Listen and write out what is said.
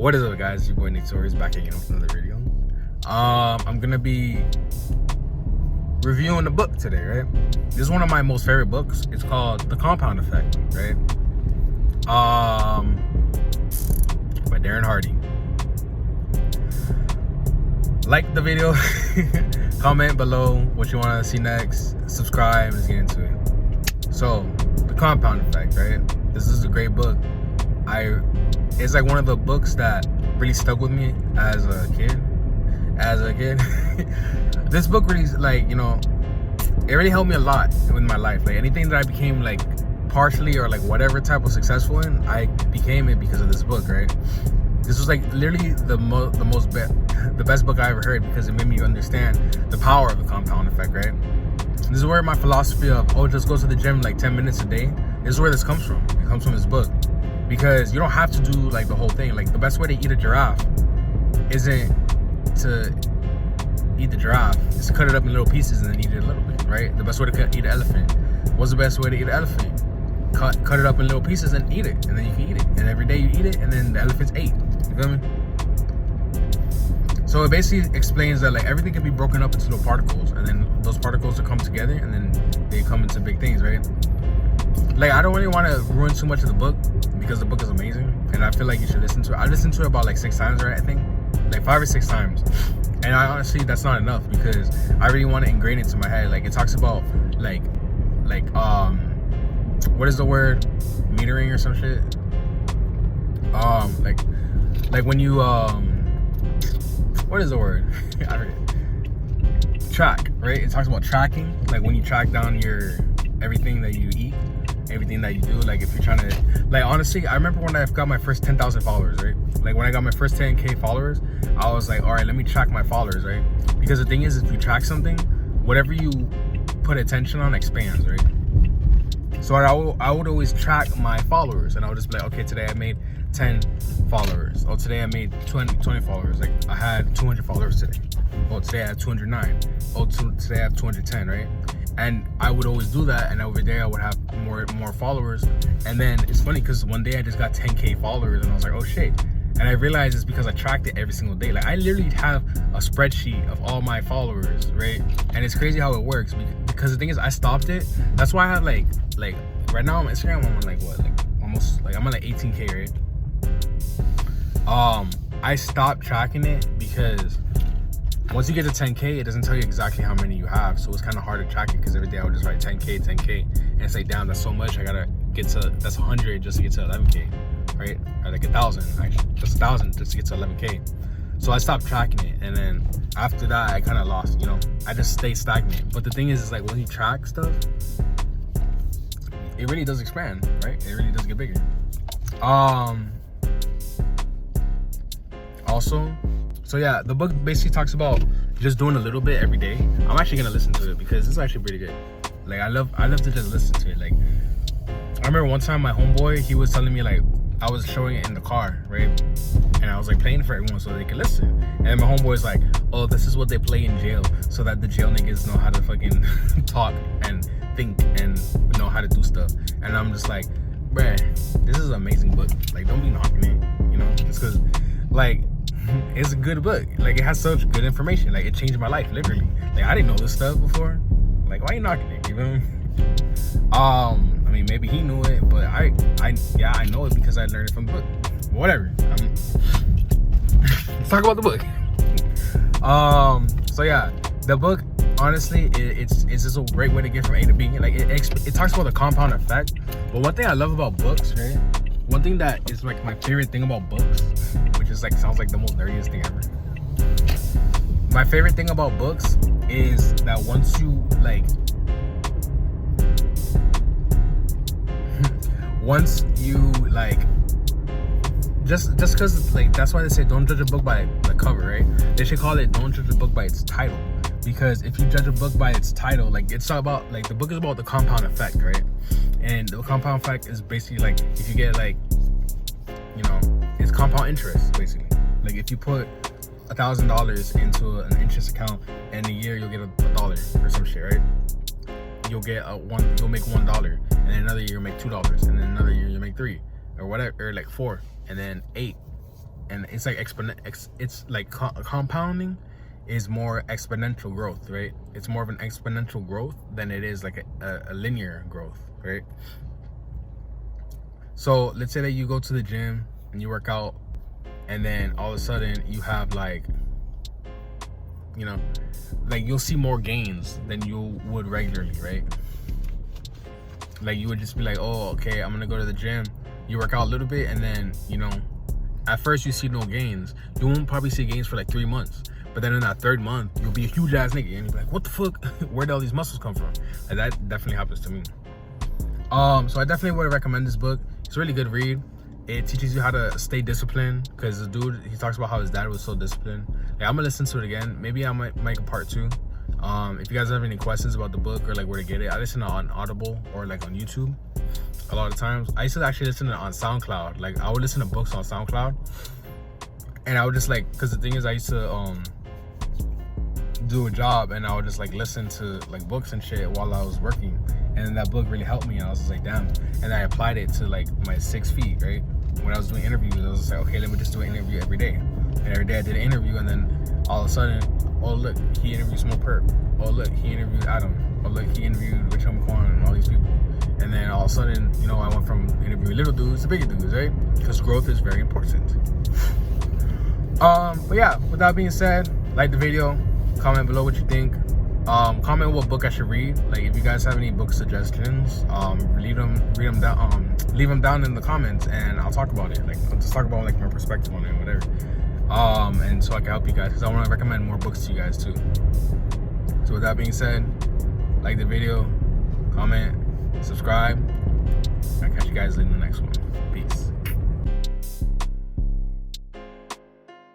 What is up, guys? Your boy Torius back again with another video. I'm gonna be reviewing the book today, right? This is one of my most favorite books. It's called The Compound Effect, right? By Darren Hardy. Like the video, comment below what you want to see next, subscribe, let's get into it. So, The Compound Effect, right? This is a great book. It's like one of the books that really stuck with me as a kid. This book really, like, you know, it really helped me a lot in my life. Like, anything that I became, like, partially or, like, whatever type of successful in, I became it because of this book, right? This was, like, literally the best book I ever heard, because it made me understand the power of the compound effect, right? This is where my philosophy of, just go to the gym, like, 10 minutes a day, this is where this comes from. It comes from this book. Because you don't have to do, like, the whole thing. Like, the best way to eat a giraffe isn't to eat the giraffe. It's to cut it up in little pieces and then eat it a little bit, right? The best way to eat an elephant. What's the best way to eat an elephant? Cut it up in little pieces and eat it. And then you can eat it. And every day you eat it, and then the elephant's ate. You feel me? So it basically explains that, like, everything can be broken up into little particles. And then those particles will come together, and then they come into big things, right? Like, I don't really want to ruin too much of the book, because the book is amazing and I feel like you should listen to it. I listened to it about, like, 6 times, right? I think like 5 or 6 times, and I honestly, that's not enough, because I really want to ingrain it into my head. Like, it talks about like what is the word, metering or some shit, like when you what is the word? I heard it. Track, right? It talks about tracking, like when you track down your everything that you eat, everything that you do. Like, if you're trying to, like, honestly, I remember when I got my first 10,000 followers, right? Like, when I got my first 10K followers, I was like, all right, let me track my followers, right? Because the thing is, if you track something, whatever you put attention on expands, right? So I would always track my followers, and I would just be like, okay, today I made 10 followers. Oh, today I made 20 followers. Like, I had 200 followers today. Oh, today I have 209. Oh, today I have 210, right? And I would always do that, and every day I would have more followers. And then it's funny, because one day I just got 10K followers, and I was like, oh shit. And I realized it's because I tracked it every single day. Like, I literally have a spreadsheet of all my followers, right? And it's crazy how it works, because the thing is, I stopped it. That's why I have like right now on Instagram, I'm on like what, like almost, like, I'm on like 18K, right? I stopped tracking it because once you get to 10K, it doesn't tell you exactly how many you have, so it's kind of hard to track it, because every day I would just write 10K, and it's like, damn, that's so much. I gotta get to, that's 100 just to get to 11K, right? Or like 1,000, actually, just 1,000 just to get to 11K. So I stopped tracking it, and then after that, I kind of lost, you know, I just stayed stagnant. But the thing is like, when you track stuff, it really does expand, right? It really does get bigger. Also, so yeah, the book basically talks about just doing a little bit every day. I'm actually gonna listen to it, because it's actually pretty good. Like, I love to just listen to it. Like, I remember one time my homeboy, he was telling me, like, I was showing it in the car, right? And I was like playing for everyone so they could listen. And my homeboy's like, oh, this is what they play in jail, so that the jail niggas know how to fucking talk and think and know how to do stuff. And I'm just like, bruh, this is an amazing book. Like, don't be knocking it, you know? Just because, like, it's a good book. Like, it has such good information. Like, it changed my life, literally. Like, I didn't know this stuff before. Like, why you knocking it? You feel me? I mean, maybe he knew it, but I know it because I learned it from the book. Whatever. Let's talk about the book. So yeah, the book, honestly, it's just a great way to get from A to B. Like, it talks about the compound effect. But one thing I love about books, right? One thing that is, like, my favorite thing about books, which is, like, sounds like the most nerdiest thing ever. My favorite thing about books is that once you, like, just because, like, that's why they say don't judge a book by the cover, right? They should call it don't judge a book by its title. Because if you judge a book by its title, like, it's about, like, the book is about the compound effect, right? And the compound effect is basically, like, if you get, like, you know, it's compound interest, basically. Like, if you put $1,000 into an interest account, and a year you'll get $1 or some shit, right? You'll make $1, and then another year you'll make $2, and then another year you'll make $3, or whatever, or like 4, and then 8, and it's like compounding is more exponential growth, right? It's more of an exponential growth than it is like a linear growth, right? So let's say that you go to the gym and you work out, and then all of a sudden you have like, you know, like you'll see more gains than you would regularly, right? Like you would just be like, oh, okay, I'm gonna go to the gym. You work out a little bit, and then, you know, at first you see no gains. You won't probably see gains for like 3 months. But then in that 3rd month, you'll be a huge ass nigga, and you'll be like, what the fuck? Where did all these muscles come from? And that definitely happens to me. So I definitely would recommend this book. It's a really good read. It teaches you how to stay disciplined, because the dude, he talks about how his dad was so disciplined. Like, I'm gonna listen to it again. Maybe I might make a part 2. If you guys have any questions about the book or like where to get it, I listen to it on Audible or like on YouTube a lot of times. I used to actually listen to it on SoundCloud. Like I would listen to books on SoundCloud, and I would just like, because the thing is, I used to do a job, and I would just like listen to like books and shit while I was working, and then that book really helped me, and I was just like, damn. And I applied it to like my 6 feet, right? When I was doing interviews, I was just like, okay, let me just do an interview every day. And every day I did an interview, and then all of a sudden, oh look, he interviewed Smoke Perp. Oh look, he interviewed Adam. Oh look, he interviewed Rich Homie and all these people. And then all of a sudden, you know, I went from interviewing little dudes to bigger dudes, right? Because growth is very important. But yeah, with that being said, like the video, comment below what you think. Comment what book I should read. Like if you guys have any book suggestions, leave them down in the comments, and I'll talk about it. Like I'll just talk about like my perspective on it, whatever. And so I can help you guys, because I want to recommend more books to you guys too. So with that being said, like the video, comment, subscribe. I'll catch you guys in the next one. Peace.